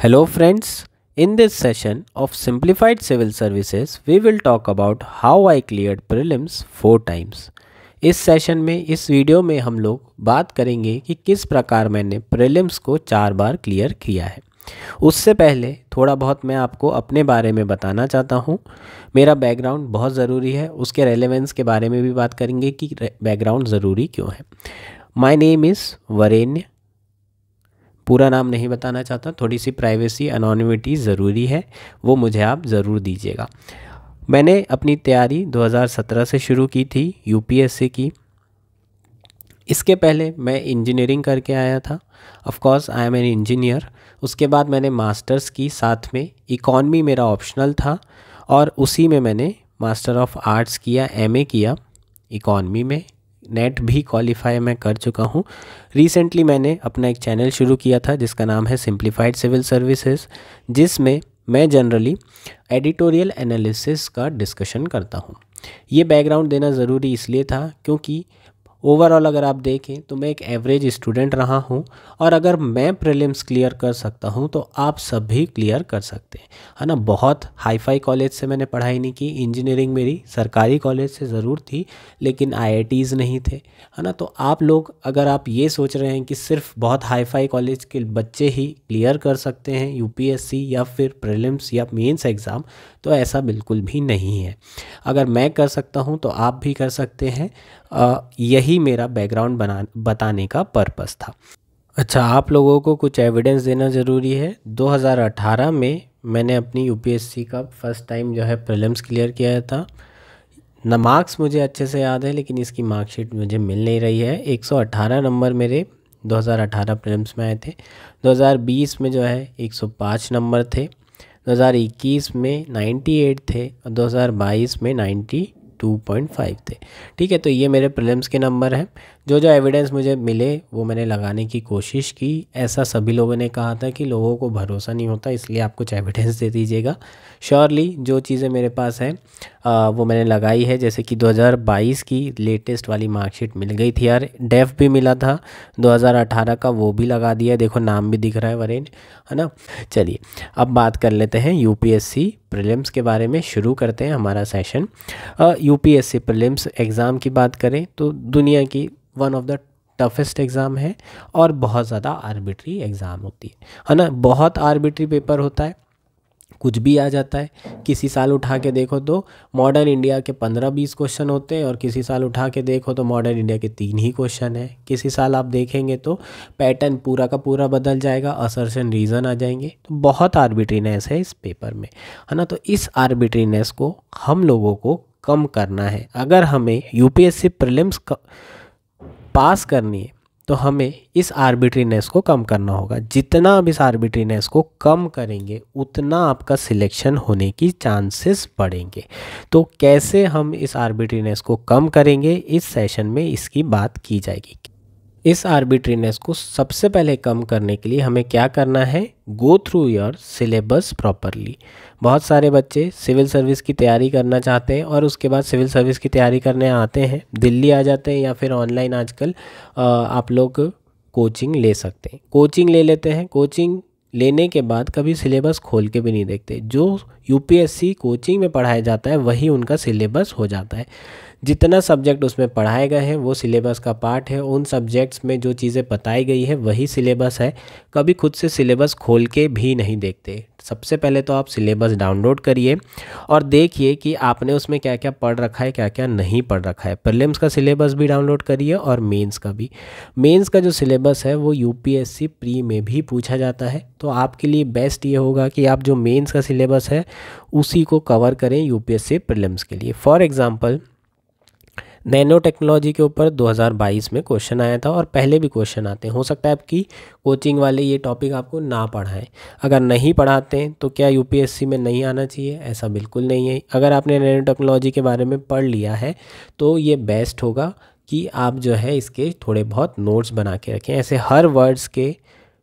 Hello friends, in this session of Simplified Civil Services, we will talk about how I cleared prelims 4 times. इस session में इस video में हम लोग बात करेंगे कि किस प्रकार मैंने प्रीलिम्स को 4 बार क्लियर किया है। उससे पहले थोड़ा बहुत मैं आपको अपने बारे में बताना चाहता हूँ। मेरा बैकग्राउंड बहुत ज़रूरी है, उसके रेलेवेंस के बारे में भी बात करेंगे कि बैकग्राउंड ज़रूरी क्यों है। My name is Varenya. पूरा नाम नहीं बताना चाहता, थोड़ी सी प्राइवेसी अनोनिमिटी ज़रूरी है, वो मुझे आप ज़रूर दीजिएगा। मैंने अपनी तैयारी 2017 से शुरू की थी यूपीएससी की। इसके पहले मैं इंजीनियरिंग करके आया था। Of course I am an engineer. उसके बाद मैंने मास्टर्स की, साथ में इकॉनमी मेरा ऑप्शनल था और उसी में मैंने मास्टर ऑफ आर्ट्स किया, एमए किया इकॉनमी में। नेट भी क्वालिफाई मैं कर चुका हूँ। रिसेंटली मैंने अपना एक चैनल शुरू किया था जिसका नाम है सिंप्लीफाइड सिविल सर्विसेज, जिसमें मैं जनरली एडिटोरियल एनालिसिस का डिस्कशन करता हूँ। ये बैकग्राउंड देना ज़रूरी इसलिए था क्योंकि ओवरऑल अगर आप देखें तो मैं एक एवरेज स्टूडेंट रहा हूँ और अगर मैं प्रीलिम्स क्लियर कर सकता हूँ तो आप सब भी क्लियर कर सकते हैं, है ना। बहुत हाई फाई कॉलेज से मैंने पढ़ाई नहीं की। इंजीनियरिंग मेरी सरकारी कॉलेज से ज़रूर थी लेकिन आईआईटीज़ नहीं थे, है ना। तो आप लोग अगर आप ये सोच रहे हैं कि सिर्फ बहुत हाई फाई कॉलेज के बच्चे ही क्लियर कर सकते हैं यूपीएससी या फिर प्रीलिम्स या मेंस एग्ज़ाम, तो ऐसा बिल्कुल भी नहीं है। अगर मैं कर सकता हूँ तो आप भी कर सकते हैं। यही मेरा बैकग्राउंड बताने का पर्पस था। अच्छा, आप लोगों को कुछ एविडेंस देना ज़रूरी है। 2018 में मैंने अपनी यूपीएससी का फर्स्ट टाइम जो है प्रीलिम्स क्लियर किया था। ना मार्क्स मुझे अच्छे से याद है लेकिन इसकी मार्कशीट मुझे मिल नहीं रही है। 118 नंबर मेरे 2018 प्रीलिम्स में आए थे। 2020 में जो है 105 नंबर थे। 2021 में 98 थे और 2022 में 92.5 थे। ठीक है, तो ये मेरे प्रीलिम्स के नंबर हैं। जो जो एविडेंस मुझे मिले वो मैंने लगाने की कोशिश की। ऐसा सभी लोगों ने कहा था कि लोगों को भरोसा नहीं होता, इसलिए आप कुछ एविडेंस दे दीजिएगा। श्योरली जो चीज़ें मेरे पास हैं वो मैंने लगाई है। जैसे कि 2022 की लेटेस्ट वाली मार्कशीट मिल गई थी यार, डेफ भी मिला था 2018 का, वो भी लगा दिया। देखो नाम भी दिख रहा है वरेण्य, है ना। चलिए अब बात कर लेते हैं यूपीएससी प्रीलिम्स के बारे में। शुरू करते हैं हमारा सेशन। यूपीएससी प्रीलिम्स एग्ज़ाम की बात करें तो दुनिया की one of the toughest exam है और बहुत ज़्यादा आर्बिट्री एग्ज़ाम होती है ना। बहुत आर्बिट्री पेपर होता है, कुछ भी आ जाता है। किसी साल उठा के देखो तो मॉडर्न इंडिया के 15-20 क्वेश्चन होते हैं और किसी साल उठा के देखो तो मॉडर्न इंडिया के 3 ही क्वेश्चन है। किसी साल आप देखेंगे तो पैटर्न पूरा का पूरा बदल जाएगा, असर्शन रीज़न आ जाएंगे। तो बहुत आर्बिट्रीनेस है इस पेपर में, है ना। तो इस आर्बिट्रीनेस को हम लोगों को कम करना है। अगर हमें यूपीएससी प्रीलिम्स पास करनी है तो हमें इस आर्बिट्रीनेस को कम करना होगा। जितना आप इस आर्बिट्रीनेस को कम करेंगे उतना आपका सिलेक्शन होने की चांसेस बढ़ेंगे। तो कैसे हम इस आर्बिट्रीनेस को कम करेंगे, इस सेशन में इसकी बात की जाएगी। इस आर्बिट्रीनेस को सबसे पहले कम करने के लिए हमें क्या करना है, go through your syllabus properly. बहुत सारे बच्चे सिविल सर्विस की तैयारी करना चाहते हैं और उसके बाद सिविल सर्विस की तैयारी करने आते हैं, दिल्ली आ जाते हैं या फिर ऑनलाइन आजकल आप लोग कोचिंग ले सकते हैं। कोचिंग ले लेते हैं, कोचिंग लेने के बाद कभी सिलेबस खोल के भी नहीं देखते। जो यूपीएससी कोचिंग में पढ़ाया जाता है वही उनका सिलेबस हो जाता है। जितना सब्जेक्ट उसमें पढ़ाए गए हैं वो सिलेबस का पार्ट है। उन सब्जेक्ट्स में जो चीज़ें बताई गई है वही सिलेबस है। कभी खुद से सिलेबस खोल के भी नहीं देखते। सबसे पहले तो आप सिलेबस डाउनलोड करिए और देखिए कि आपने उसमें क्या क्या पढ़ रखा है, क्या क्या नहीं पढ़ रखा है। प्रीलिम्स का सिलेबस भी डाउनलोड करिए और मेंस का भी। मेंस का जो सिलेबस है वो यूपीएससी प्री में भी पूछा जाता है, तो आपके लिए बेस्ट ये होगा कि आप जो मेंस का सिलेबस है उसी को कवर करें यूपीएससी प्रीलिम्स के लिए। फॉर एग्ज़ाम्पल नैनो टेक्नोलॉजी के ऊपर 2022 में क्वेश्चन आया था और पहले भी क्वेश्चन आते हैं। हो सकता है आपकी कोचिंग वाले ये टॉपिक आपको ना पढ़ाएं। अगर नहीं पढ़ाते हैं तो क्या यूपीएससी में नहीं आना चाहिए? ऐसा बिल्कुल नहीं है। अगर आपने नैनो टेक्नोलॉजी के बारे में पढ़ लिया है तो ये बेस्ट होगा कि आप जो है इसके थोड़े बहुत नोट्स बना के रखें। ऐसे हर वर्ड्स के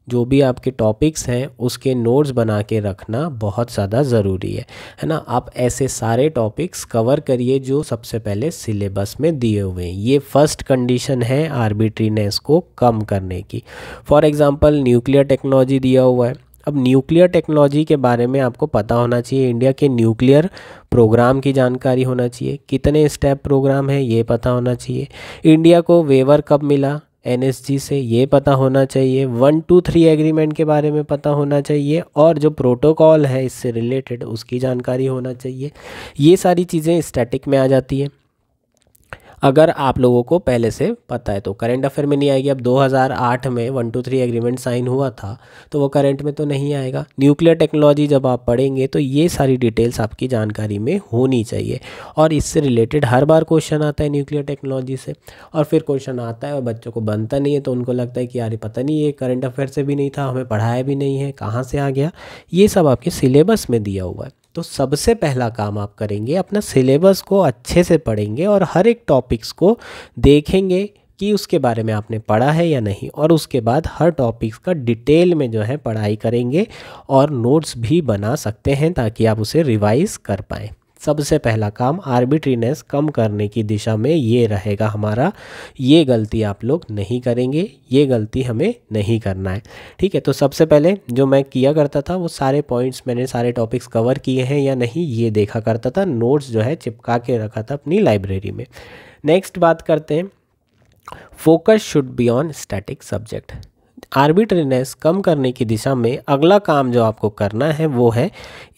जो भी आपके टॉपिक्स हैं उसके नोट्स बना के रखना बहुत ज़्यादा ज़रूरी है ना। आप ऐसे सारे टॉपिक्स कवर करिए जो सबसे पहले सिलेबस में दिए हुए हैं। ये फर्स्ट कंडीशन है आर्बिट्रीनेस को कम करने की। फॉर एग्ज़ाम्पल न्यूक्लियर टेक्नोलॉजी दिया हुआ है, अब न्यूक्लियर टेक्नोलॉजी के बारे में आपको पता होना चाहिए, इंडिया के न्यूक्लियर प्रोग्राम की जानकारी होना चाहिए, कितने स्टेप प्रोग्राम है ये पता होना चाहिए, इंडिया को वेवर कब मिला एनएसजी से ये पता होना चाहिए, 123 एग्रीमेंट के बारे में पता होना चाहिए, और जो प्रोटोकॉल है इससे रिलेटेड उसकी जानकारी होना चाहिए। ये सारी चीज़ें स्टैटिक में आ जाती है अगर आप लोगों को पहले से पता है तो। करंट अफेयर में नहीं आएगी। अब 2008 में 123 एग्रीमेंट साइन हुआ था तो वो करंट में तो नहीं आएगा। न्यूक्लियर टेक्नोलॉजी जब आप पढ़ेंगे तो ये सारी डिटेल्स आपकी जानकारी में होनी चाहिए, और इससे रिलेटेड हर बार क्वेश्चन आता है न्यूक्लियर टेक्नोलॉजी से, और फिर क्वेश्चन आता है और बच्चों को बनता नहीं है तो उनको लगता है कि यार पता नहीं ये करंट अफेयर से भी नहीं था, हमें पढ़ाया भी नहीं है, कहाँ से आ गया। ये सब आपके सिलेबस में दिया हुआ है। तो सबसे पहला काम आप करेंगे, अपना सिलेबस को अच्छे से पढ़ेंगे और हर एक टॉपिक्स को देखेंगे कि उसके बारे में आपने पढ़ा है या नहीं, और उसके बाद हर टॉपिक्स का डिटेल में जो है पढ़ाई करेंगे और नोट्स भी बना सकते हैं ताकि आप उसे रिवाइज कर पाएँ। सबसे पहला काम आर्बिट्रीनेस कम करने की दिशा में ये रहेगा हमारा। ये गलती आप लोग नहीं करेंगे, ये गलती हमें नहीं करना है, ठीक है। तो सबसे पहले जो मैं किया करता था वो सारे पॉइंट्स मैंने सारे टॉपिक्स कवर किए हैं या नहीं ये देखा करता था, नोट्स जो है चिपका के रखा था अपनी लाइब्रेरी में। नेक्स्ट बात करते हैं, focus should be on static subject. Arbitrariness कम करने की दिशा में अगला काम जो आपको करना है वो है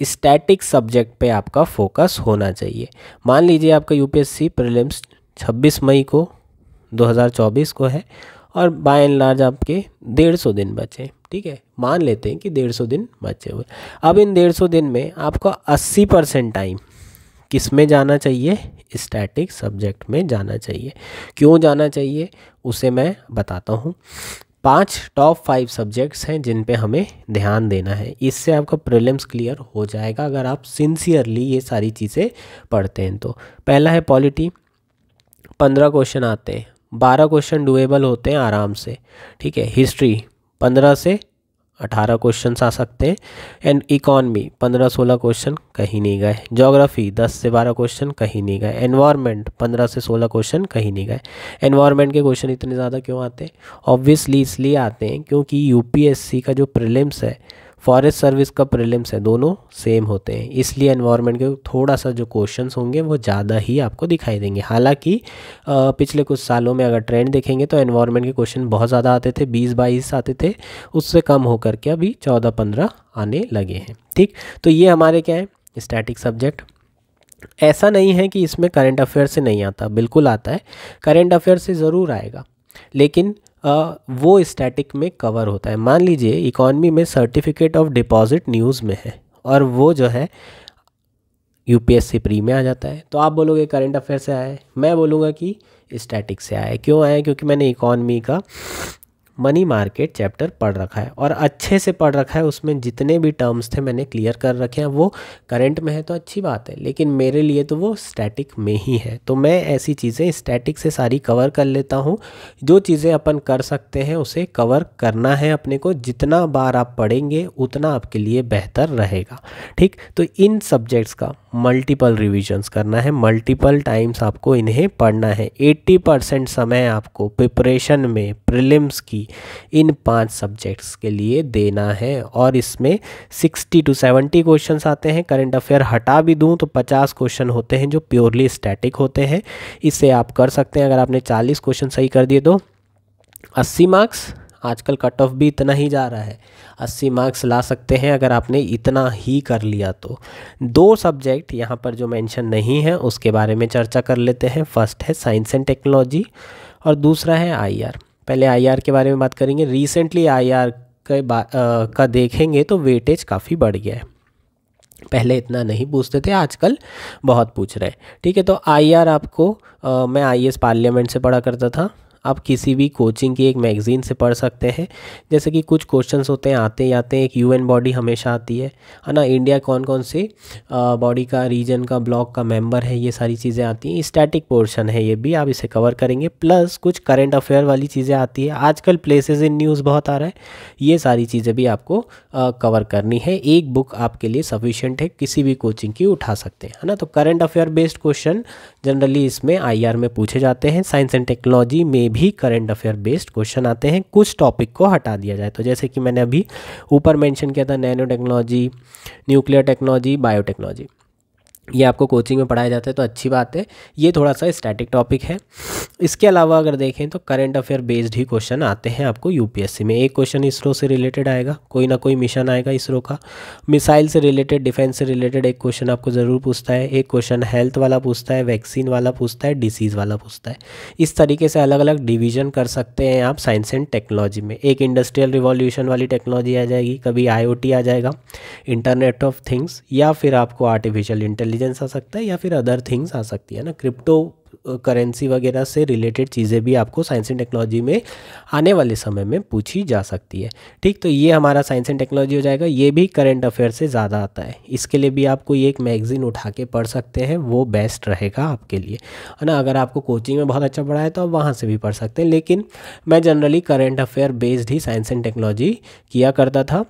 स्टैटिक सब्जेक्ट पे आपका फोकस होना चाहिए। मान लीजिए आपका यूपीएससी प्रीलिम्स 26 मई को 2024 को है और बाय एंड लार्ज आपके 150 दिन बचे, ठीक है। मान लेते हैं कि 150 दिन बचे हुए। अब इन 150 दिन में आपका 80% टाइम किस में जाना चाहिए, स्टैटिक सब्जेक्ट में जाना चाहिए। क्यों जाना चाहिए उसे मैं बताता हूँ। 5 टॉप 5 सब्जेक्ट्स हैं जिन पे हमें ध्यान देना है। इससे आपका प्रीलिम्स क्लियर हो जाएगा अगर आप सिंसियरली ये सारी चीज़ें पढ़ते हैं तो। पहला है पॉलिटी, 15 क्वेश्चन आते हैं, 12 क्वेश्चन डुएबल होते हैं आराम से, ठीक है। हिस्ट्री 15 से 18 क्वेश्चन आ सकते हैं, एंड इकॉनमी 15-16 क्वेश्चन कहीं नहीं गए। ज्योग्राफी 10 से 12 क्वेश्चन कहीं नहीं गए। एनवायरनमेंट 15 से 16 क्वेश्चन कहीं नहीं गए। एनवायरनमेंट के क्वेश्चन इतने ज़्यादा क्यों आते हैं? ऑब्वियसली इसलिए आते हैं क्योंकि यूपीएससी का जो प्रीलिम्स है, फॉरेस्ट सर्विस का प्रीलिम्स है, दोनों सेम होते हैं, इसलिए एनवायरनमेंट के थोड़ा सा जो क्वेश्चंस होंगे वो ज़्यादा ही आपको दिखाई देंगे। हालांकि पिछले कुछ सालों में अगर ट्रेंड देखेंगे तो एनवायरनमेंट के क्वेश्चन बहुत ज़्यादा आते थे, 20-22 आते थे, उससे कम होकर के अभी 14-15 आने लगे हैं, ठीक। तो ये हमारे क्या है, स्टैटिक सब्जेक्ट। ऐसा नहीं है कि इसमें करंट अफेयर से नहीं आता, बिल्कुल आता है, करंट अफेयर से ज़रूर आएगा, लेकिन वो स्टैटिक में कवर होता है। मान लीजिए इकॉनमी में सर्टिफिकेट ऑफ डिपॉजिट न्यूज़ में है और वो जो है यूपीएससी प्री में आ जाता है, तो आप बोलोगे करंट अफेयर से आया है, मैं बोलूँगा कि स्टैटिक से आया है। क्यों आया है? क्योंकि मैंने इकॉनमी का मनी मार्केट चैप्टर पढ़ रखा है और अच्छे से पढ़ रखा है, उसमें जितने भी टर्म्स थे मैंने क्लियर कर रखे हैं। वो करंट में है तो अच्छी बात है, लेकिन मेरे लिए तो वो स्टैटिक में ही है, तो मैं ऐसी चीज़ें स्टैटिक से सारी कवर कर लेता हूँ। जो चीज़ें अपन कर सकते हैं उसे कवर करना है अपने को, जितना बार आप पढ़ेंगे उतना आपके लिए बेहतर रहेगा, ठीक। तो इन सब्जेक्ट्स का मल्टीपल रिविजन्स करना है, मल्टीपल टाइम्स आपको इन्हें पढ़ना है। 80% समय आपको प्रिपरेशन में प्रीलिम्स की इन 5 सब्जेक्ट्स के लिए देना है, और इसमें 60 to 70 क्वेश्चंस आते हैं। करंट अफेयर हटा भी दूं तो 50 क्वेश्चन होते हैं जो प्योरली स्टैटिक होते हैं। इससे आप कर सकते हैं, अगर आपने 40 क्वेश्चन सही कर दिए तो 80 मार्क्स, आजकल कट ऑफ भी इतना ही जा रहा है, 80 मार्क्स ला सकते हैं अगर आपने इतना ही कर लिया तो। 2 सब्जेक्ट यहाँ पर जो मेंशन नहीं है उसके बारे में चर्चा कर लेते हैं। फर्स्ट है साइंस एंड टेक्नोलॉजी और दूसरा है आईआर। पहले आईआर के बारे में बात करेंगे। रिसेंटली आईआर का देखेंगे तो वेटेज काफ़ी बढ़ गया है, पहले इतना नहीं पूछते थे, आजकल बहुत पूछ रहे हैं, ठीक है। तो आईआर आपको मैं आईएएस पार्लियामेंट से पढ़ा करता था, आप किसी भी कोचिंग की एक मैगज़ीन से पढ़ सकते हैं। जैसे कि कुछ क्वेश्चंस होते हैं, आते ही आते हैं। एक यूएन बॉडी हमेशा आती है ना, इंडिया कौन कौन से बॉडी का, रीजन का, ब्लॉक का मेंबर है, ये सारी चीज़ें आती हैं। स्टैटिक पोर्शन है ये भी, आप इसे कवर करेंगे। प्लस कुछ करंट अफेयर वाली चीज़ें आती है, आजकल प्लेसेस इन न्यूज़ बहुत आ रहा है, ये सारी चीज़ें भी आपको कवर करनी है। एक बुक आपके लिए सफिशिएंट है, किसी भी कोचिंग की उठा सकते हैं, है ना। तो current affair based question generally इसमें आईआर में पूछे जाते हैं। साइंस एंड टेक्नोलॉजी में भी करंट अफेयर बेस्ड क्वेश्चन आते हैं, कुछ टॉपिक को हटा दिया जाए तो। जैसे कि मैंने अभी ऊपर मेंशन किया था, nano technology, nuclear technology, biotechnology, ये आपको कोचिंग में पढ़ाया जाता है तो अच्छी बात है। ये थोड़ा सा स्टैटिक टॉपिक है। इसके अलावा अगर देखें तो करंट अफेयर बेस्ड ही क्वेश्चन आते हैं आपको यूपीएससी में। एक क्वेश्चन इसरो से रिलेटेड आएगा, कोई ना कोई मिशन आएगा इसरो का, मिसाइल से रिलेटेड, डिफेंस से रिलेटेड एक क्वेश्चन आपको ज़रूर पूछता है, एक क्वेश्चन हेल्थ वाला पूछता है, वैक्सीन वाला पूछता है, डिसीज़ वाला पूछता है। इस तरीके से अलग अलग डिवीजन कर सकते हैं आप साइंस एंड टेक्नोलॉजी में। एक इंडस्ट्रियल रिवॉल्यूशन वाली टेक्नोलॉजी आ जाएगी, कभी IoT आ जाएगा, इंटरनेट ऑफ थिंग्स, या फिर आपको आर्टिफिशियल इंटेलिजेंस आ सकता है, या फिर अदर थिंग्स आ सकती है ना, क्रिप्टो करेंसी वगैरह से रिलेटेड चीज़ें भी आपको साइंस एंड टेक्नोलॉजी में आने वाले समय में पूछी जा सकती है। ठीक, तो ये हमारा साइंस एंड टेक्नोलॉजी हो जाएगा। ये भी करंट अफेयर से ज़्यादा आता है, इसके लिए भी आप कोई एक मैगज़ीन उठा के पढ़ सकते हैं, वो बेस्ट रहेगा आपके लिए, है ना। अगर आपको कोचिंग में बहुत अच्छा पढ़ा है तो आप वहाँ से भी पढ़ सकते हैं, लेकिन मैं generally current affair based he science and technology किया करता था।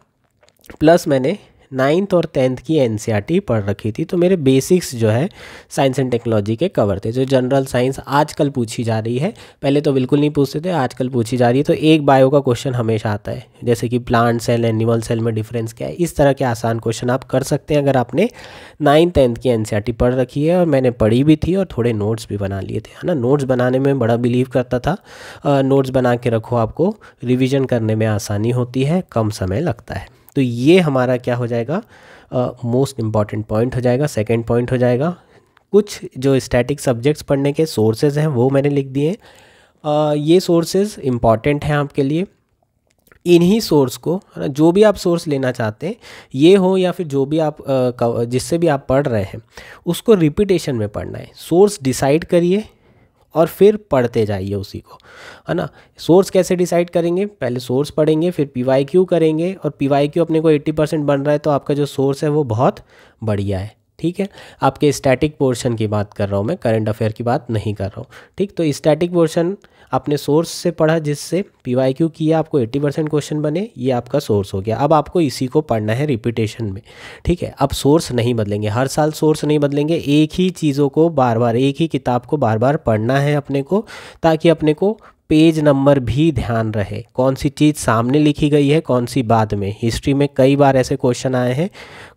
प्लस मैंने 9th और 10th की NCERT पढ़ रखी थी, तो मेरे बेसिक्स जो है साइंस एंड टेक्नोलॉजी के कवर थे। जो जनरल साइंस आजकल पूछी जा रही है, पहले तो बिल्कुल नहीं पूछते थे, आजकल पूछी जा रही है, तो एक बायो का क्वेश्चन हमेशा आता है, जैसे कि प्लांट सेल, एनिमल सेल में डिफरेंस क्या है। इस तरह के आसान क्वेश्चन आप कर सकते हैं अगर आपने 9th 10th की NCERT पढ़ रखी है, और मैंने पढ़ी भी थी और थोड़े नोट्स भी बना लिए थे, है ना। नोट्स बनाने में बड़ा बिलीव करता था, नोट्स बना के रखो, आपको रिविज़न करने में आसानी होती है, कम समय लगता है। तो ये हमारा क्या हो जाएगा, मोस्ट इम्पॉर्टेंट पॉइंट हो जाएगा। सेकंड पॉइंट हो जाएगा, कुछ जो स्टैटिक सब्जेक्ट्स पढ़ने के सोर्सेज हैं वो मैंने लिख दिए हैं। ये सोर्सेज इम्पॉर्टेंट हैं आपके लिए। इन्हीं सोर्स को, है ना, जो भी आप सोर्स लेना चाहते हैं, ये हो या फिर जो भी आप जिससे भी आप पढ़ रहे हैं, उसको रिपीटेशन में पढ़ना है। सोर्स डिसाइड करिए और फिर पढ़ते जाइए उसी को, है ना। सोर्स कैसे डिसाइड करेंगे, पहले सोर्स पढ़ेंगे, फिर PYQ करेंगे, और PYQ अपने को 80% बन रहा है तो आपका जो सोर्स है वो बहुत बढ़िया है। ठीक है, आपके स्टैटिक पोर्शन की बात कर रहा हूँ मैं, करंट अफेयर की बात नहीं कर रहा हूँ। ठीक, तो स्टैटिक पोर्शन आपने सोर्स से पढ़ा, जिससे PYQ किया, आपको 80% क्वेश्चन बने, ये आपका सोर्स हो गया। अब आपको इसी को पढ़ना है रिपीटेशन में। ठीक है, अब सोर्स नहीं बदलेंगे, हर साल सोर्स नहीं बदलेंगे, एक ही चीज़ों को बार बार, एक ही किताब को बार बार पढ़ना है अपने को, ताकि अपने को पेज नंबर भी ध्यान रहे, कौन सी चीज़ सामने लिखी गई है, कौन सी बाद में। हिस्ट्री में कई बार ऐसे क्वेश्चन आए हैं,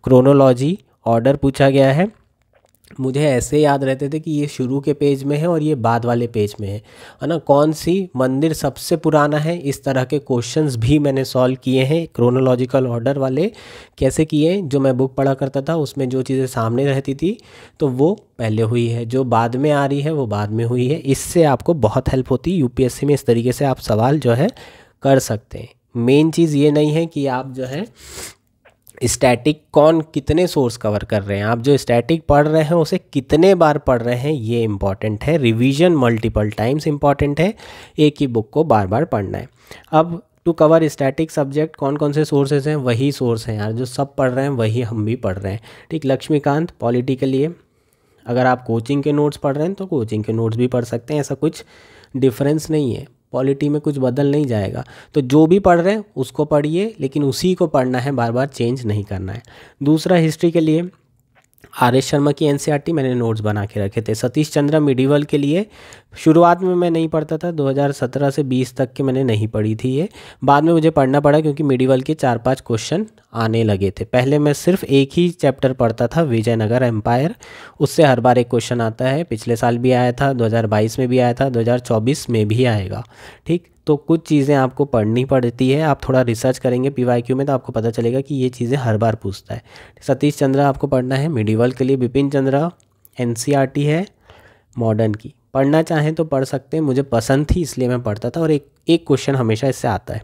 क्रोनोलॉजी ऑर्डर पूछा गया है, मुझे ऐसे याद रहते थे कि ये शुरू के पेज में है और ये बाद वाले पेज में है ना। कौन सी मंदिर सबसे पुराना है, इस तरह के क्वेश्चंस भी मैंने सॉल्व किए हैं, क्रोनोलॉजिकल ऑर्डर वाले। कैसे किए हैं, जो मैं बुक पढ़ा करता था उसमें जो चीज़ें सामने रहती थी तो वो पहले हुई है, जो बाद में आ रही है वो बाद में हुई है। इससे आपको बहुत हेल्प होती है यूपीएससी में। इस तरीके से आप सवाल जो है कर सकते हैं। मेन चीज़ ये नहीं है कि आप जो है स्टैटिक कौन कितने सोर्स कवर कर रहे हैं, आप जो स्टैटिक पढ़ रहे हैं उसे कितने बार पढ़ रहे हैं, ये इंपॉर्टेंट है। रिवीजन मल्टीपल टाइम्स इंपॉर्टेंट है, एक ही बुक को बार बार पढ़ना है। अब टू कवर स्टैटिक सब्जेक्ट कौन कौन से सोर्सेज हैं, वही सोर्स हैं यार, जो सब पढ़ रहे हैं वही हम भी पढ़ रहे हैं। ठीक, लक्ष्मीकांत पॉलिटी के लिए, अगर आप कोचिंग के नोट्स पढ़ रहे हैं तो कोचिंग के नोट्स भी पढ़ सकते हैं, ऐसा कुछ डिफरेंस नहीं है, पॉलिटी में कुछ बदल नहीं जाएगा। तो जो भी पढ़ रहे हैं उसको पढ़िए, लेकिन उसी को पढ़ना है, बार बार चेंज नहीं करना है। दूसरा, हिस्ट्री के लिए RS शर्मा की NCERT मैंने नोट्स बना के रखे थे। सतीश चंद्रा मिडिवल के लिए शुरुआत में मैं नहीं पढ़ता था, 2017 से 20 तक के मैंने नहीं पढ़ी थी ये, बाद में मुझे पढ़ना पड़ा क्योंकि मिडिवल के 4-5 क्वेश्चन आने लगे थे। पहले मैं सिर्फ एक ही चैप्टर पढ़ता था, विजयनगर एम्पायर, उससे हर बार एक क्वेश्चन आता है। पिछले साल भी आया था, 2022 में भी आया था, 2024 में भी आएगा। ठीक, तो कुछ चीज़ें आपको पढ़नी पड़ती है, आप थोड़ा रिसर्च करेंगे PYQ में तो आपको पता चलेगा कि ये चीज़ें हर बार पूछता है। सतीश चंद्रा आपको पढ़ना है मिडिवल के लिए। बिपिन चंद्रा NCERT है मॉडर्न की, पढ़ना चाहें तो पढ़ सकते हैं, मुझे पसंद थी इसलिए मैं पढ़ता था, और एक क्वेश्चन हमेशा इससे आता है।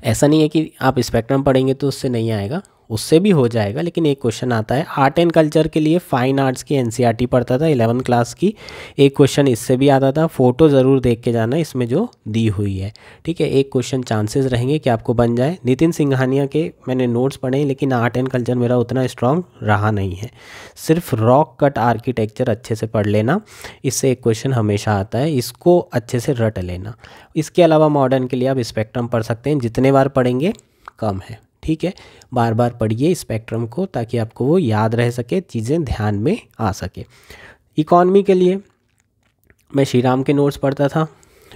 ऐसा नहीं है कि आप स्पेक्ट्रम पढ़ेंगे तो उससे नहीं आएगा, उससे भी हो जाएगा, लेकिन एक क्वेश्चन आता है। आर्ट एंड कल्चर के लिए फाइन आर्ट्स की NCERT पढ़ता था 11th क्लास की, एक क्वेश्चन इससे भी आता था। फ़ोटो ज़रूर देख के जाना इसमें जो दी हुई है। ठीक है, एक क्वेश्चन चांसेस रहेंगे कि आपको बन जाए। नितिन सिंघानिया के मैंने नोट्स पढ़े, लेकिन आर्ट एंड कल्चर मेरा उतना स्ट्रॉन्ग रहा नहीं है। सिर्फ रॉक कट आर्किटेक्चर अच्छे से पढ़ लेना, इससे एक क्वेश्चन हमेशा आता है, इसको अच्छे से रट लेना। इसके अलावा मॉडर्न के लिए आप स्पेक्ट्रम पढ़ सकते हैं, जितने बार पढ़ेंगे कम है। ठीक है, बार बार पढ़िए स्पेक्ट्रम को, ताकि आपको वो याद रह सके, चीज़ें ध्यान में आ सके। इकॉनमी के लिए मैं श्री राम के नोट्स पढ़ता था,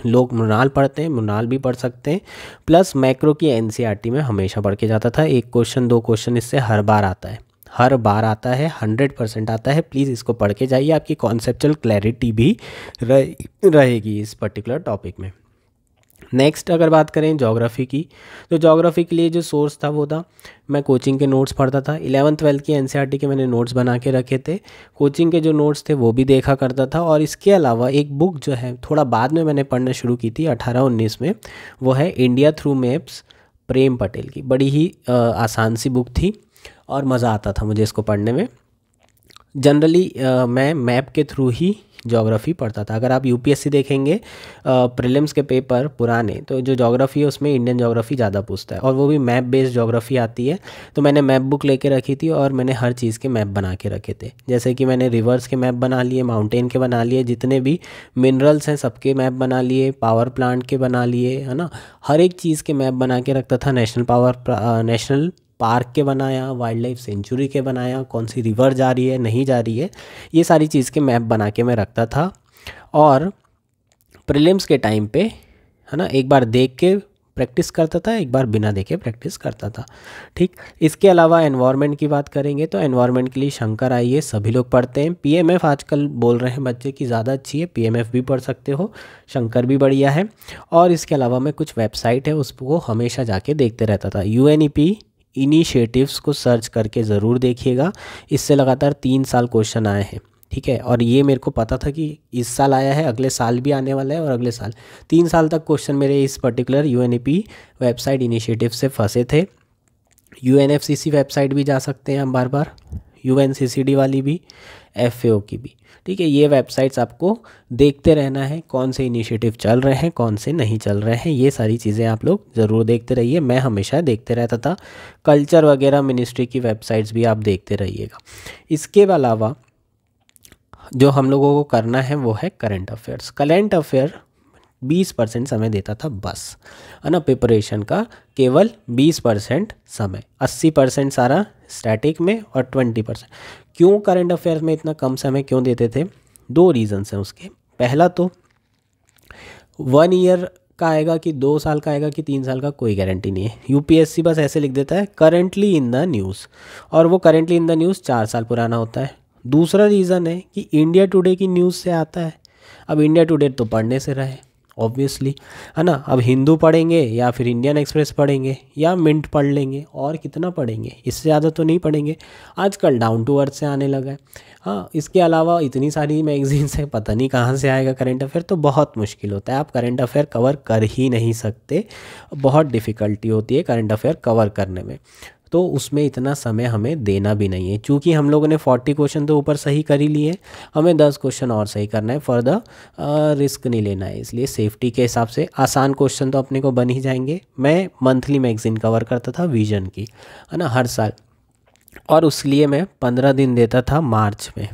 लोग मृणाल पढ़ते हैं, मृणाल भी पढ़ सकते हैं। प्लस मैक्रो की एनसीईआरटी में हमेशा पढ़ के जाता था, 1 क्वेश्चन 2 क्वेश्चन इससे हर बार आता है, हर बार आता है, 100% आता है। प्लीज़ इसको पढ़ के जाइए, आपकी कॉन्सेप्चुअल क्लैरिटी भी रहेगी इस पर्टिकुलर टॉपिक में। नेक्स्ट अगर बात करें ज्योग्राफी की, तो ज्योग्राफी के लिए जो सोर्स था वो था, मैं कोचिंग के नोट्स पढ़ता था। 11th-12th की एनसीईआरटी के मैंने नोट्स बना के रखे थे, कोचिंग के जो नोट्स थे वो भी देखा करता था। और इसके अलावा एक बुक जो है थोड़ा बाद में मैंने पढ़ना शुरू की थी 18-19 में, वो है इंडिया थ्रू मैप्स, प्रेम पटेल की। बड़ी ही आसान सी बुक थी और मज़ा आता था मुझे इसको पढ़ने में। जनरली मैं मैप के थ्रू ही ज्योग्राफी पढ़ता था। अगर आप यूपीएससी देखेंगे प्रीलिम्स के पेपर पुराने, तो जो ज्योग्राफी है उसमें इंडियन ज्योग्राफी ज़्यादा पूछता है और वो भी मैप बेस्ड ज्योग्राफी आती है। तो मैंने मैप बुक लेके रखी थी और मैंने हर चीज़ के मैप बना के रखे थे। जैसे कि मैंने रिवर्स के मैप बना लिए, माउंटेन के बना लिए, जितने भी मिनरल्स हैं सबके मैप बना लिए, पावर प्लांट के बना लिए, है ना। हर एक चीज़ के मैप बना के रखता था। नेशनल पार्क के बनाया, वाइल्ड लाइफ सेंचुरी के बनाया, कौन सी रिवर जा रही है नहीं जा रही है, ये सारी चीज़ के मैप बना के मैं रखता था। और प्रीलिम्स के टाइम पे, है ना, एक बार देख के प्रैक्टिस करता था, एक बार बिना देखे प्रैक्टिस करता था। ठीक, इसके अलावा एनवायरनमेंट की बात करेंगे तो एनवायरनमेंट के लिए शंकर आइए सभी लोग पढ़ते हैं। पीएमएफ आजकल बोल रहे हैं बच्चे की ज़्यादा अच्छी है, पीएमएफ भी पढ़ सकते हो, शंकर भी बढ़िया है। और इसके अलावा मैं कुछ वेबसाइट है उसको हमेशा जाके देखते रहता था। यूएनईपी इनिशिएटिव्स को सर्च करके ज़रूर देखिएगा, इससे लगातार 3 साल क्वेश्चन आए हैं। ठीक है, और ये मेरे को पता था कि इस साल आया है, अगले साल भी आने वाला है, और अगले साल 3 साल तक क्वेश्चन मेरे इस पर्टिकुलर यूएनईपी वेबसाइट इनिशिएटिव से फंसे थे। यूएनएफसीसी वेबसाइट भी जा सकते हैं हम बार बार, यूएनसीसीडी वाली भी, एफएओ की भी। ठीक है, ये वेबसाइट्स आपको देखते रहना है, कौन से इनिशिएटिव चल रहे हैं, कौन से नहीं चल रहे हैं, ये सारी चीज़ें आप लोग ज़रूर देखते रहिए। मैं हमेशा देखते रहता था। कल्चर वगैरह मिनिस्ट्री की वेबसाइट्स भी आप देखते रहिएगा। इसके अलावा जो हम लोगों को करना है वो है करंट अफेयर्स। करंट अफेयर 20% समय देता था बस, है ना, प्रिपरेशन का केवल 20% समय, 80% सारा स्टैटिक में और 20%। क्यों करंट अफेयर्स में इतना कम समय क्यों देते थे? 2 रीज़न्स हैं उसके। पहला तो 1 ईयर का आएगा कि 2 साल का आएगा कि 3 साल का, कोई गारंटी नहीं है। यूपीएससी बस ऐसे लिख देता है करेंटली इन द न्यूज़, और वो करेंटली इन द न्यूज़ 4 साल पुराना होता है। दूसरा रीज़न है कि इंडिया टुडे की न्यूज़ से आता है। अब इंडिया टुडे तो पढ़ने से रहे ऑब्वियसली, है ना। अब हिंदू पढ़ेंगे या फिर इंडियन एक्सप्रेस पढ़ेंगे या मिंट पढ़ लेंगे, और कितना पढ़ेंगे, इससे ज़्यादा तो नहीं पढ़ेंगे। आजकल डाउन टू अर्थ से आने लगा है। हाँ, इसके अलावा इतनी सारी मैगजीन्स है, पता नहीं कहाँ से आएगा करंट अफेयर, तो बहुत मुश्किल होता है। आप करंट अफेयर कवर कर ही नहीं सकते, बहुत डिफ़िकल्टी होती है करंट अफेयर कवर करने में। तो उसमें इतना समय हमें देना भी नहीं है, क्योंकि हम लोगों ने 40 क्वेश्चन तो ऊपर सही कर ही लिए, हमें 10 क्वेश्चन और सही करना है। फॉर द रिस्क नहीं लेना है, इसलिए सेफ्टी के हिसाब से आसान क्वेश्चन तो अपने को बन ही जाएंगे। मैं मंथली मैगजीन कवर करता था विजन की, है ना, हर साल, और उसलिए मैं 15 दिन देता था मार्च में।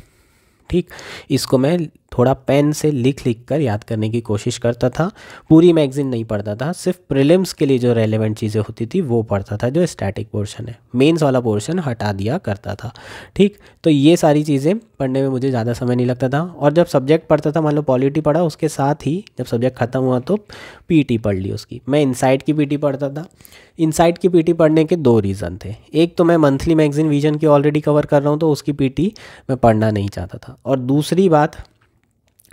ठीक, इसको मैं थोड़ा पेन से लिख कर याद करने की कोशिश करता था। पूरी मैगज़ीन नहीं पढ़ता था, सिर्फ प्रीलिम्स के लिए जो रेलेवेंट चीज़ें होती थी वो पढ़ता था। जो स्टैटिक पोर्शन है, मेंस वाला पोर्शन हटा दिया करता था। ठीक, तो ये सारी चीज़ें पढ़ने में मुझे ज़्यादा समय नहीं लगता था। और जब सब्जेक्ट पढ़ता था, मान लो पॉलिटी पढ़ा, उसके साथ ही जब सब्जेक्ट ख़त्म हुआ तो पीटी पढ़ ली उसकी। मैं इनसाइट की पीटी पढ़ता था। इनसाइट की पीटी पढ़ने के 2 रीज़न थे। एक तो मैं मंथली मैगज़ीन विजन की ऑलरेडी कवर कर रहा हूँ, तो उसकी पीटी मैं पढ़ना नहीं चाहता था। और दूसरी बात,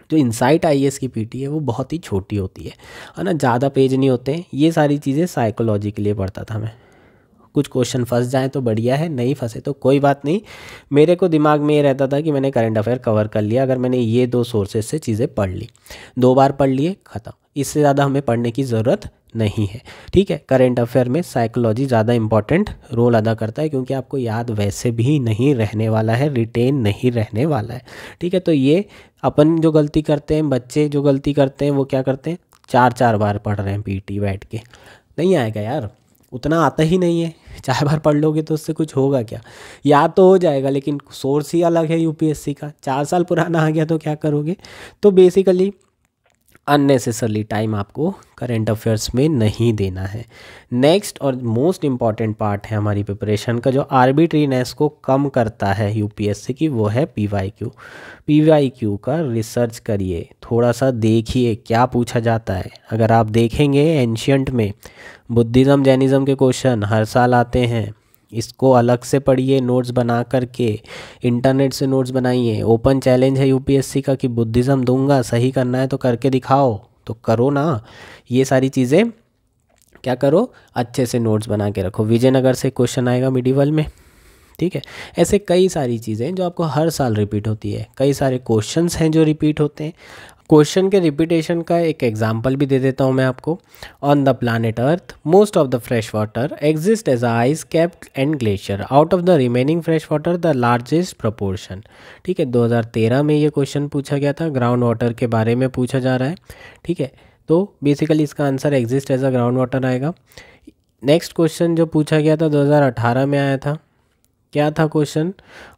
जो इनसाइट आईएएस की पीटी है वो बहुत ही छोटी होती है ना, ज़्यादा पेज नहीं होते हैं। ये सारी चीज़ें साइकोलॉजी के लिए पढ़ता था मैं। कुछ क्वेश्चन फंस जाए तो बढ़िया है, नहीं फंसे तो कोई बात नहीं। मेरे को दिमाग में ये रहता था कि मैंने करंट अफेयर कवर कर लिया, अगर मैंने ये 2 सोर्सेज से चीज़ें पढ़ ली, 2 बार पढ़ लिए, ख़त्म। इससे ज़्यादा हमें पढ़ने की ज़रूरत नहीं है। ठीक है, करंट अफेयर में साइकोलॉजी ज़्यादा इंपॉर्टेंट रोल अदा करता है, क्योंकि आपको याद वैसे भी नहीं रहने वाला है, रिटेन नहीं रहने वाला है। ठीक है, तो ये अपन जो गलती करते हैं, बच्चे जो गलती करते हैं, वो क्या करते हैं, 4-4 बार पढ़ रहे हैं पीटी बैठ के। नहीं आएगा यार, उतना आता ही नहीं है। 4 बार पढ़ लोगे तो उससे कुछ होगा क्या? याद तो हो जाएगा, लेकिन सोर्स ही अलग है यूपीएससी का। 4 साल पुराना आ गया तो क्या करोगे? तो बेसिकली अननेसेसरली टाइम आपको करंट अफेयर्स में नहीं देना है। नेक्स्ट और मोस्ट इम्पॉर्टेंट पार्ट है हमारी प्रिपरेशन का, जो आर्बिट्रीनेस को कम करता है यूपीएससी की, वो है पीवाईक्यू। पीवाईक्यू का रिसर्च करिए, थोड़ा सा देखिए क्या पूछा जाता है। अगर आप देखेंगे एंशियंट में बुद्धिज़्म जैनिज़्म के क्वेश्चन हर साल आते हैं, इसको अलग से पढ़िए नोट्स बना करके, इंटरनेट से नोट्स बनाइए। ओपन चैलेंज है यूपीएससी का कि बुद्धिज़्म दूंगा, सही करना है तो करके दिखाओ, तो करो ना। ये सारी चीज़ें क्या करो, अच्छे से नोट्स बना के रखो। विजयनगर से क्वेश्चन आएगा मिडिवल में, ठीक है। ऐसे कई सारी चीज़ें जो आपको हर साल रिपीट होती है, कई सारे क्वेश्चंस हैं जो रिपीट होते हैं। क्वेश्चन के रिपीटेशन का एक एग्जांपल भी दे देता हूँ मैं आपको। On the planet Earth most of the fresh water exist as ice cap and glacier, out of the remaining fresh water the largest proportion. ठीक है, 2013 में ये क्वेश्चन पूछा गया था, ग्राउंड वाटर के बारे में पूछा जा रहा है। ठीक है, तो बेसिकली इसका answer exist as a ground water आएगा। नेक्स्ट क्वेश्चन जो पूछा गया था 2018 में आया था, क्या था question?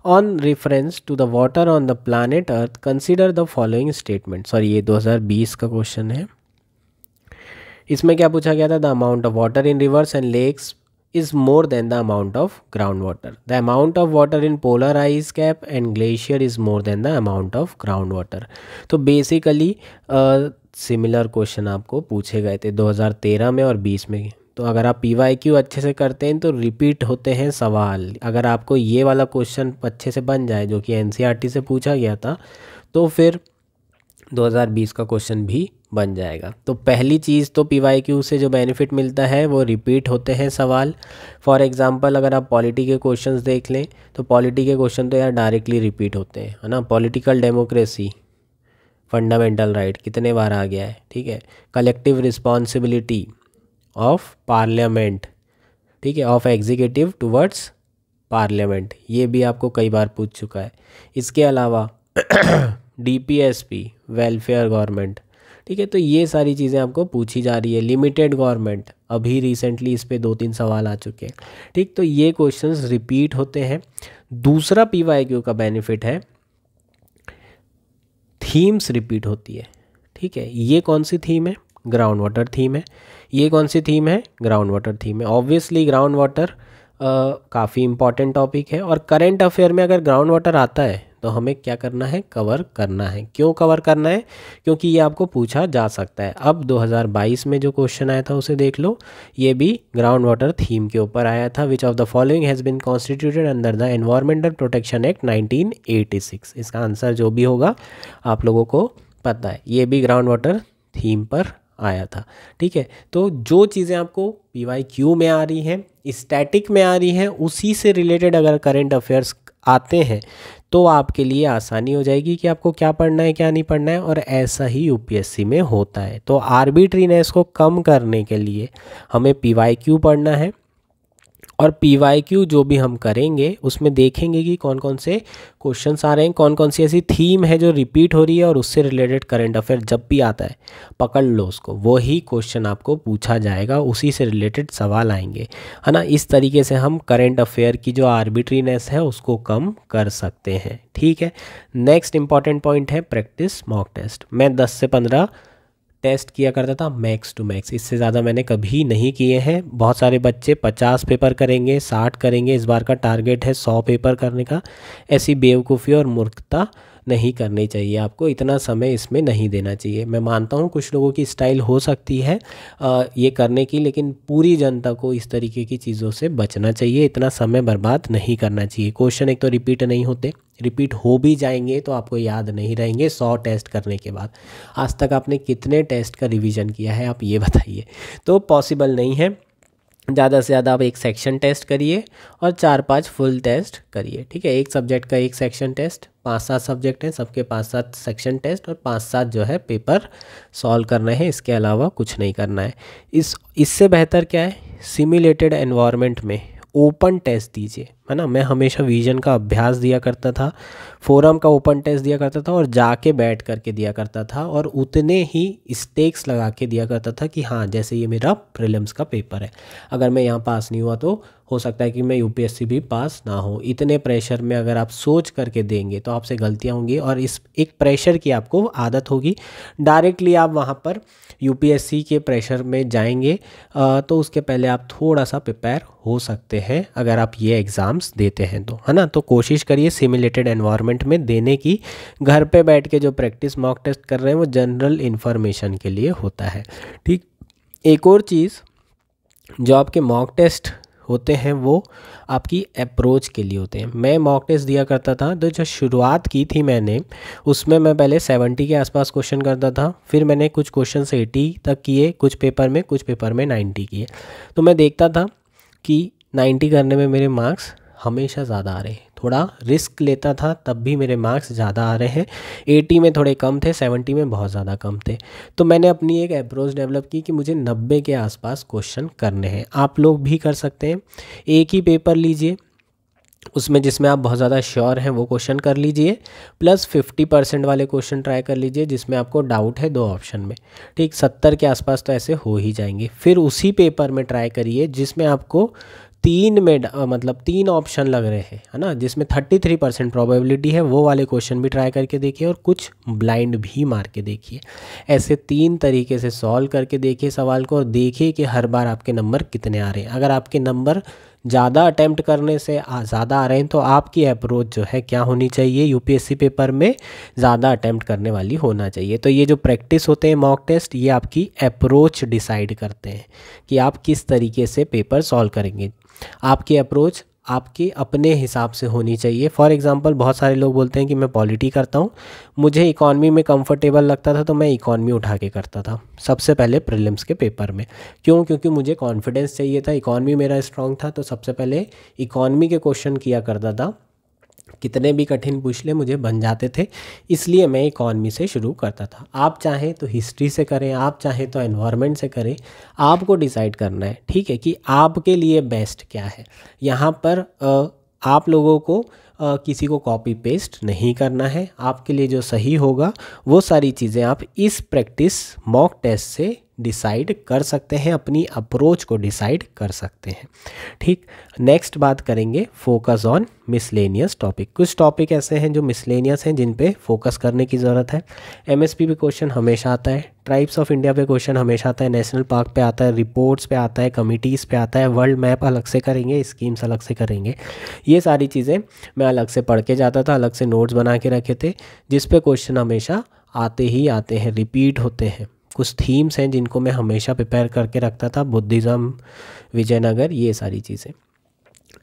On reference to the water on the planet Earth consider the following statement. Sorry, ये 2020 का क्वेश्चन है। इसमें क्या पूछा गया था? The amount of water in rivers and lakes is more than the amount of ground water. The amount of water in polar ice cap and glacier is more than the amount of ground water. तो basically similar question आपको पूछे गए थे 2013 में और 20 में। तो अगर आप पीवाईक्यू अच्छे से करते हैं तो रिपीट होते हैं सवाल। अगर आपको ये वाला क्वेश्चन अच्छे से बन जाए जो कि एनसीईआरटी से पूछा गया था, तो फिर 2020 का क्वेश्चन भी बन जाएगा। तो पहली चीज़ तो पीवाईक्यू से जो बेनिफिट मिलता है वो रिपीट होते हैं सवाल। फॉर एग्जांपल अगर आप पॉलिटी के क्वेश्चंस देख लें तो पॉलिटी के क्वेश्चन तो यार डायरेक्टली रिपीट होते हैं, है ना। पॉलिटिकल डेमोक्रेसी, फंडामेंटल राइट कितने बार आ गया है, ठीक है। कलेक्टिव रिस्पॉन्सिबिलिटी ऑफ पार्लियामेंट, ठीक है, ऑफ एग्जीक्यूटिव टुवर्ड्स पार्लियामेंट, ये भी आपको कई बार पूछ चुका है। इसके अलावा डीपीएसपी, वेलफेयर गवर्नमेंट, ठीक है। तो ये सारी चीज़ें आपको पूछी जा रही है। लिमिटेड गवर्नमेंट, अभी रिसेंटली इस पे 2-3 सवाल आ चुके हैं, ठीक। तो ये क्वेश्चंस रिपीट होते हैं। दूसरा पीवाईक्यू का बेनिफिट है थीम्स रिपीट होती है, ठीक है। ये कौन सी थीम है? ग्राउंड वाटर थीम है। ये कौन सी थीम है? ग्राउंड वाटर थीम है। ऑब्वियसली ग्राउंड वाटर काफ़ी इंपॉर्टेंट टॉपिक है, और करंट अफेयर में अगर ग्राउंड वाटर आता है तो हमें क्या करना है? कवर करना है। क्यों कवर करना है? क्योंकि ये आपको पूछा जा सकता है। अब 2022 में जो क्वेश्चन आया था उसे देख लो, ये भी ग्राउंड वाटर थीम के ऊपर आया था। Which of the following has been constituted under the environmental protection act 1986। इसका आंसर जो भी होगा आप लोगों को पता है, ये भी ग्राउंड वाटर थीम पर आया था, ठीक है। तो जो चीज़ें आपको पीवाईक्यू में आ रही हैं, स्टैटिक में आ रही हैं, उसी से रिलेटेड अगर करंट अफेयर्स आते हैं तो आपके लिए आसानी हो जाएगी कि आपको क्या पढ़ना है क्या नहीं पढ़ना है। और ऐसा ही यूपीएससी में होता है। तो आर्बिट्रीनेस को कम करने के लिए हमें पीवाईक्यू पढ़ना है, और पीवाईक्यू जो भी हम करेंगे उसमें देखेंगे कि कौन कौन से क्वेश्चंस आ रहे हैं, कौन कौन सी ऐसी थीम है जो रिपीट हो रही है, और उससे रिलेटेड करंट अफेयर जब भी आता है पकड़ लो उसको, वही क्वेश्चन आपको पूछा जाएगा, उसी से रिलेटेड सवाल आएंगे, है ना। इस तरीके से हम करंट अफेयर की जो आर्बिट्रीनेस है उसको कम कर सकते हैं, ठीक है। नेक्स्ट इंपॉर्टेंट पॉइंट है प्रैक्टिस मॉक टेस्ट। मैं 10 से 15 टेस्ट किया करता था मैक्स टू मैक्स, इससे ज़्यादा मैंने कभी नहीं किए हैं। बहुत सारे बच्चे 50 पेपर करेंगे, 60 करेंगे, इस बार का टारगेट है 100 पेपर करने का। ऐसी बेवकूफ़ी और मूर्खता नहीं करनी चाहिए, आपको इतना समय इसमें नहीं देना चाहिए। मैं मानता हूँ कुछ लोगों की स्टाइल हो सकती है ये करने की, लेकिन पूरी जनता को इस तरीके की चीज़ों से बचना चाहिए, इतना समय बर्बाद नहीं करना चाहिए। क्वेश्चन एक तो रिपीट नहीं होते, रिपीट हो भी जाएंगे तो आपको याद नहीं रहेंगे 100 टेस्ट करने के बाद। आज तक आपने कितने टेस्ट का रिवीजन किया है आप ये बताइए। तो पॉसिबल नहीं है। ज़्यादा से ज़्यादा आप एक सेक्शन टेस्ट करिए और 4-5 फुल टेस्ट करिए, ठीक है। एक सब्जेक्ट का एक सेक्शन टेस्ट, 5-7 सब्जेक्ट हैं, सबके 5-7 सेक्शन टेस्ट, और 5-7 जो है पेपर सॉल्व करना है। इसके अलावा कुछ नहीं करना है। इससे बेहतर क्या है, सिमुलेटेड एनवायरनमेंट में ओपन टेस्ट दीजिए, है ना। मैं हमेशा विजन का अभ्यास दिया करता था, फोरम का ओपन टेस्ट दिया करता था और जाके बैठ करके दिया करता था, और उतने ही स्टेक्स लगा के दिया करता था कि हाँ जैसे ये मेरा प्रीलिम्स का पेपर है, अगर मैं यहाँ पास नहीं हुआ तो हो सकता है कि मैं यूपीएससी भी पास ना हो। इतने प्रेशर में अगर आप सोच करके देंगे तो आपसे गलतियाँ होंगी, और इस एक प्रेशर की आपको आदत होगी। डायरेक्टली आप वहाँ पर यूपीएससी के प्रेशर में जाएंगे तो उसके पहले आप थोड़ा सा प्रिपेयर हो सकते हैं अगर आप ये एग्ज़ाम्स देते हैं तो, है ना। तो कोशिश करिए सिमुलेटेड एनवायरनमेंट में देने की। घर पे बैठ के जो प्रैक्टिस मॉक टेस्ट कर रहे हैं वो जनरल इन्फॉर्मेशन के लिए होता है, ठीक। एक और चीज़, जो आपके मॉक टेस्ट होते हैं वो आपकी अप्रोच के लिए होते हैं। मैं मॉक टेस्ट दिया करता था तो जो शुरुआत की थी मैंने, उसमें मैं पहले 70 के आसपास क्वेश्चन करता था, फिर मैंने कुछ क्वेश्चन 80 तक किए, कुछ पेपर में 90 किए। तो मैं देखता था कि 90 करने में मेरे मार्क्स हमेशा ज़्यादा आ रहे हैं, थोड़ा रिस्क लेता था तब भी मेरे मार्क्स ज़्यादा आ रहे हैं। 80 में थोड़े कम थे, 70 में बहुत ज़्यादा कम थे। तो मैंने अपनी एक अप्रोच डेवलप की कि मुझे 90 के आसपास क्वेश्चन करने हैं। आप लोग भी कर सकते हैं। एक ही पेपर लीजिए, उसमें जिसमें आप बहुत ज़्यादा श्योर हैं वो क्वेश्चन कर लीजिए, प्लस 50% वाले क्वेश्चन ट्राई कर लीजिए जिसमें आपको डाउट है 2 ऑप्शन में, ठीक। 70 के आसपास तो ऐसे हो ही जाएंगे। फिर उसी पेपर में ट्राई करिए जिसमें आपको 3 में मतलब 3 ऑप्शन लग रहे हैं, है ना, जिसमें 33% प्रोबेबिलिटी है, वो वाले क्वेश्चन भी ट्राई करके देखिए, और कुछ ब्लाइंड भी मार के देखिए। ऐसे 3 तरीके से सॉल्व करके देखिए सवाल को, और देखिए कि हर बार आपके नंबर कितने आ रहे हैं। अगर आपके नंबर ज़्यादा अटैम्प्ट करने से ज़्यादा आ रहे हैं तो आपकी अप्रोच जो है क्या होनी चाहिए, यूपीएससी पेपर में ज़्यादा अटैम्प्ट करने वाली होना चाहिए। तो ये जो प्रैक्टिस होते हैं मॉक टेस्ट, ये आपकी अप्रोच डिसाइड करते हैं कि आप किस तरीके से पेपर सॉल्व करेंगे। आपकी अप्रोच आपके अपने हिसाब से होनी चाहिए। फॉर एग्जांपल बहुत सारे लोग बोलते हैं कि मैं पॉलिटी करता हूँ, मुझे इकॉनमी में कंफर्टेबल लगता था तो मैं इकॉनमी उठा के करता था सबसे पहले प्रीलिम्स के पेपर में। क्यों? क्योंकि मुझे कॉन्फिडेंस चाहिए था, इकॉनमी मेरा स्ट्रांग था, तो सबसे पहले इकॉनमी के क्वेश्चन किया करता था। कितने भी कठिन पूछ ले मुझे बन जाते थे, इसलिए मैं इकॉनमी से शुरू करता था। आप चाहें तो हिस्ट्री से करें, आप चाहें तो एनवायरनमेंट से करें, आपको डिसाइड करना है, ठीक है, कि आपके लिए बेस्ट क्या है। यहाँ पर आप लोगों को किसी को कॉपी पेस्ट नहीं करना है। आपके लिए जो सही होगा वो सारी चीज़ें आप इस प्रैक्टिस मॉक टेस्ट से डिसाइड कर सकते हैं, अपनी अप्रोच को डिसाइड कर सकते हैं, ठीक। नेक्स्ट बात करेंगे फोकस ऑन मिसलेनियस टॉपिक। कुछ टॉपिक ऐसे हैं जो मिसलेनियस हैं जिन पे फोकस करने की ज़रूरत है। एमएसपी पे क्वेश्चन हमेशा आता है, ट्राइब्स ऑफ इंडिया पे क्वेश्चन हमेशा आता है, नेशनल पार्क पे आता है, रिपोर्ट्स पे आता है, कमिटीज़ पे आता है, वर्ल्ड मैप अलग से करेंगे, स्कीम्स अलग से करेंगे। ये सारी चीज़ें मैं अलग से पढ़ के जाता था, अलग से नोट्स बना के रखे थे, जिस पे क्वेश्चन हमेशा आते ही आते हैं, रिपीट होते हैं। कुछ थीम्स हैं जिनको मैं हमेशा प्रिपेयर करके रखता था, बुद्धिज़्म, विजयनगर, ये सारी चीज़ें।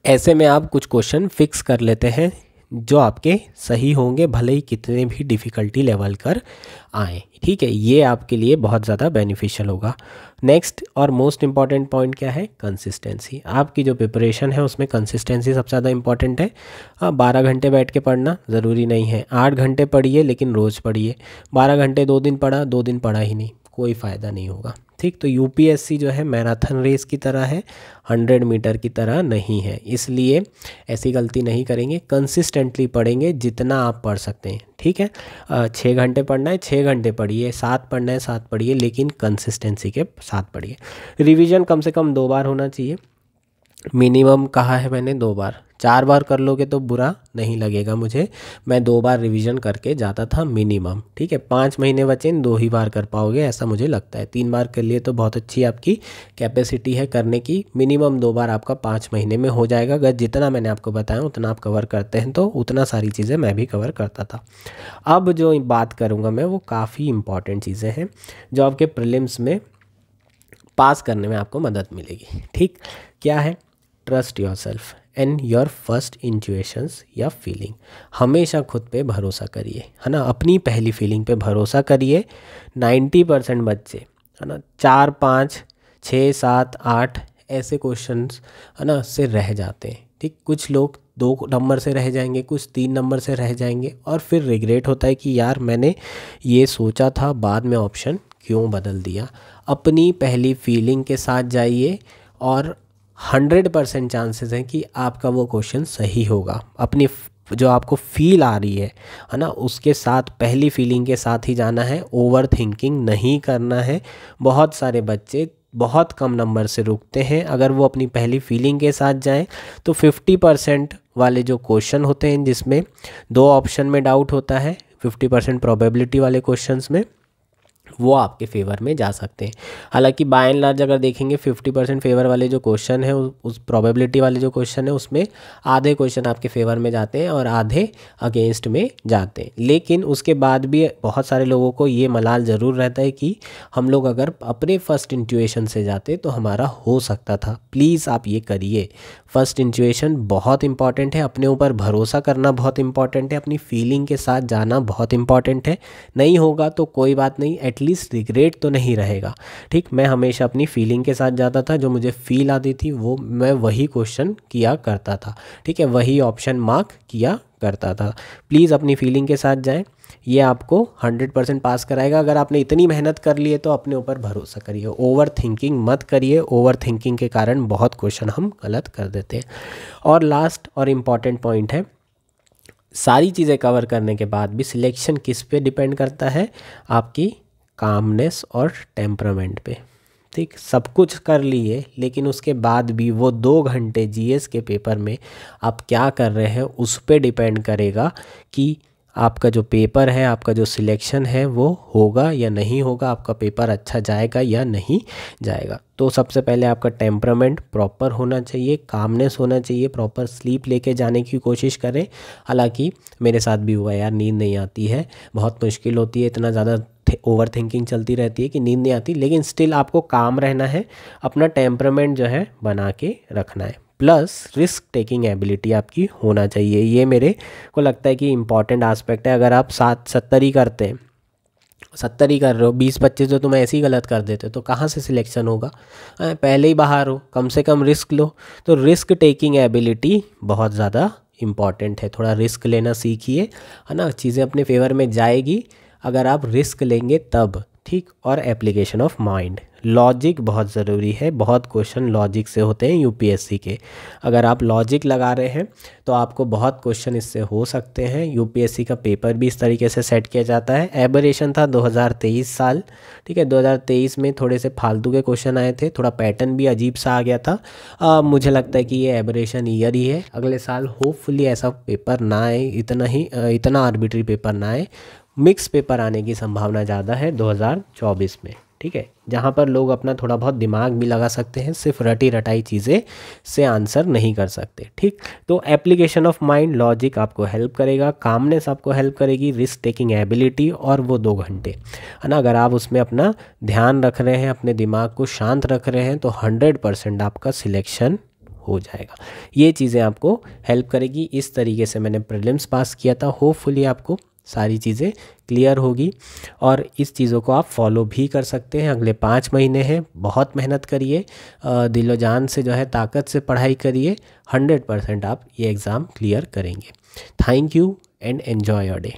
ऐसे में आप कुछ क्वेश्चन फिक्स कर लेते हैं जो आपके सही होंगे, भले ही कितने भी डिफ़िकल्टी लेवल कर आए, ठीक है। ये आपके लिए बहुत ज़्यादा बेनिफिशियल होगा। नेक्स्ट और मोस्ट इम्पॉर्टेंट पॉइंट क्या है? कंसिस्टेंसी। आपकी जो प्रिपरेशन है उसमें कंसिस्टेंसी सबसे ज़्यादा इंपॉर्टेंट है। 12 घंटे बैठ के पढ़ना ज़रूरी नहीं है, 8 घंटे पढ़िए लेकिन रोज़ पढ़िए। 12 घंटे 2 दिन पढ़ा, 2 दिन पढ़ा ही नहीं, कोई फ़ायदा नहीं होगा, ठीक। तो यूपीएससी जो है मैराथन रेस की तरह है, 100 मीटर की तरह नहीं है, इसलिए ऐसी गलती नहीं करेंगे। कंसिस्टेंटली पढ़ेंगे जितना आप पढ़ सकते हैं, ठीक है। 6 घंटे पढ़ना है 6 घंटे पढ़िए, 7 पढ़ना है 7 पढ़िए, लेकिन कंसिस्टेंसी के साथ पढ़िए। रिवीजन कम से कम 2 बार होना चाहिए, मिनिमम कहा है मैंने 2 बार। 4 बार कर लोगे तो बुरा नहीं लगेगा मुझे, मैं 2 बार रिवीजन करके जाता था मिनिमम, ठीक है। 5 महीने बचे, 2 ही बार कर पाओगे ऐसा मुझे लगता है। 3 बार कर लिए तो बहुत अच्छी आपकी कैपेसिटी है करने की, मिनिमम 2 बार आपका 5 महीने में हो जाएगा। अगर जितना मैंने आपको बताया उतना आप कवर करते हैं तो उतना सारी चीज़ें मैं भी कवर करता था। अब जो बात करूँगा मैं वो काफ़ी इंपॉर्टेंट चीज़ें हैं जो आपके प्रीलिम्स में पास करने में आपको मदद मिलेगी, ठीक। क्या है? Trust yourself and your first intuitions या फीलिंग। हमेशा खुद पे भरोसा करिए, है ना, अपनी पहली फीलिंग पे भरोसा करिए। 90% बच्चे, है ना, 4, 5, 6, 7, 8 ऐसे क्वेश्चंस, है ना, से रह जाते हैं, ठीक। कुछ लोग 2 नंबर से रह जाएंगे, कुछ 3 नंबर से रह जाएंगे, और फिर रिग्रेट होता है कि यार मैंने ये सोचा था, बाद में ऑप्शन क्यों बदल दिया। अपनी पहली फीलिंग के साथ जाइए और 100% चांसेस हैं कि आपका वो क्वेश्चन सही होगा। अपनी जो आपको फील आ रही है ना, उसके साथ, पहली फीलिंग के साथ ही जाना है, ओवर थिंकिंग नहीं करना है। बहुत सारे बच्चे बहुत कम नंबर से रुकते हैं। अगर वो अपनी पहली फीलिंग के साथ जाएं तो 50% वाले जो क्वेश्चन होते हैं जिसमें 2 ऑप्शन में डाउट होता है, 50% प्रोबेबिलिटी वाले क्वेश्चंस में, वो आपके फेवर में जा सकते हैं। हालांकि बाय एंड लार्ज अगर देखेंगे 50% फेवर वाले जो क्वेश्चन है, उस प्रोबेबिलिटी वाले जो क्वेश्चन है उसमें आधे क्वेश्चन आपके फेवर में जाते हैं और आधे अगेंस्ट में जाते हैं। लेकिन उसके बाद भी बहुत सारे लोगों को ये मलाल ज़रूर रहता है कि हम लोग अगर अपने फर्स्ट इंट्यूशन से जाते तो हमारा हो सकता था। प्लीज़ आप ये करिए। फर्स्ट इंट्यूशन बहुत इंपॉर्टेंट है, अपने ऊपर भरोसा करना बहुत इंपॉर्टेंट है, अपनी फीलिंग के साथ जाना बहुत इंपॉर्टेंट है। नहीं होगा तो कोई बात नहीं, एटलीस्ट रिग्रेट तो नहीं रहेगा। ठीक, मैं हमेशा अपनी फीलिंग के साथ जाता था, जो मुझे फील आती थी वो मैं वही क्वेश्चन किया करता था। ठीक है, वही ऑप्शन मार्क किया करता था। प्लीज़ अपनी फीलिंग के साथ जाएं, ये आपको 100% पास कराएगा। अगर आपने इतनी मेहनत कर ली है तो अपने ऊपर भरोसा करिए, ओवर थिंकिंग मत करिए। ओवर थिंकिंग के कारण बहुत क्वेश्चन हम गलत कर देते हैं। और लास्ट और इम्पॉर्टेंट पॉइंट है, सारी चीज़ें कवर करने के बाद भी सिलेक्शन किस पे डिपेंड करता है? आपकी कामनेस और टेम्परामेंट पे। ठीक, सब कुछ कर लिए लेकिन उसके बाद भी वो 2 घंटे जीएस के पेपर में आप क्या कर रहे हैं उस पे डिपेंड करेगा कि आपका जो पेपर है, आपका जो सिलेक्शन है वो होगा या नहीं होगा, आपका पेपर अच्छा जाएगा या नहीं जाएगा। तो सबसे पहले आपका टेम्परामेंट प्रॉपर होना चाहिए, कामनेस होना चाहिए, प्रॉपर स्लीप लेके जाने की कोशिश करें। हालांकि मेरे साथ भी हुआ यार, नींद नहीं आती है, बहुत मुश्किल होती है, इतना ज़्यादा ओवर थिंकिंग चलती रहती है कि नींद नहीं आती। लेकिन स्टिल आपको काम रहना है, अपना टेम्परामेंट जो है बना के रखना है, प्लस रिस्क टेकिंग एबिलिटी आपकी होना चाहिए। ये मेरे को लगता है कि इम्पॉर्टेंट आस्पेक्ट है। अगर आप 70 ही करते हैं, 70 ही कर रहे हो, 20-25 तो तुम ऐसे ही गलत कर देते हो, तो कहाँ से सिलेक्शन होगा? पहले ही बाहर हो, कम से कम रिस्क लो। तो रिस्क टेकिंग एबिलिटी बहुत ज़्यादा इम्पॉर्टेंट है। थोड़ा रिस्क लेना सीखिए, है ना, चीज़ें अपने फेवर में जाएगी अगर आप रिस्क लेंगे तब। ठीक, और एप्लीकेशन ऑफ माइंड, लॉजिक बहुत ज़रूरी है। बहुत क्वेश्चन लॉजिक से होते हैं यूपीएससी के। अगर आप लॉजिक लगा रहे हैं तो आपको बहुत क्वेश्चन इससे हो सकते हैं। यूपीएससी का पेपर भी इस तरीके से सेट किया जाता है। एबरेशन था 2023 साल। ठीक है, 2023 में थोड़े से फालतू के क्वेश्चन आए थे, थोड़ा पैटर्न भी अजीब सा आ गया था। मुझे लगता है कि ये एबरेशन ईयर ही है। अगले साल होपफुली ऐसा पेपर ना आए, इतना आर्बिट्री पेपर ना आए। मिक्स पेपर आने की संभावना ज़्यादा है 2024 में। ठीक है, जहाँ पर लोग अपना थोड़ा बहुत दिमाग भी लगा सकते हैं, सिर्फ रटी रटाई चीज़ें से आंसर नहीं कर सकते। ठीक, तो एप्लीकेशन ऑफ माइंड, लॉजिक आपको हेल्प करेगा, कामनेस आपको हेल्प करेगी, रिस्क टेकिंग एबिलिटी और वो 2 घंटे, है ना। अगर आप उसमें अपना ध्यान रख रहे हैं, अपने दिमाग को शांत रख रहे हैं, तो 100% आपका सिलेक्शन हो जाएगा। ये चीज़ें आपको हेल्प करेगी। इस तरीके से मैंने प्रीलिम्स पास किया था। होपफुली आपको सारी चीज़ें क्लियर होगी और इस चीज़ों को आप फॉलो भी कर सकते हैं। अगले 5 महीने हैं, बहुत मेहनत करिए, दिलो जान से जो है, ताकत से पढ़ाई करिए। 100% आप ये एग्ज़ाम क्लियर करेंगे। Thank you and enjoy your day.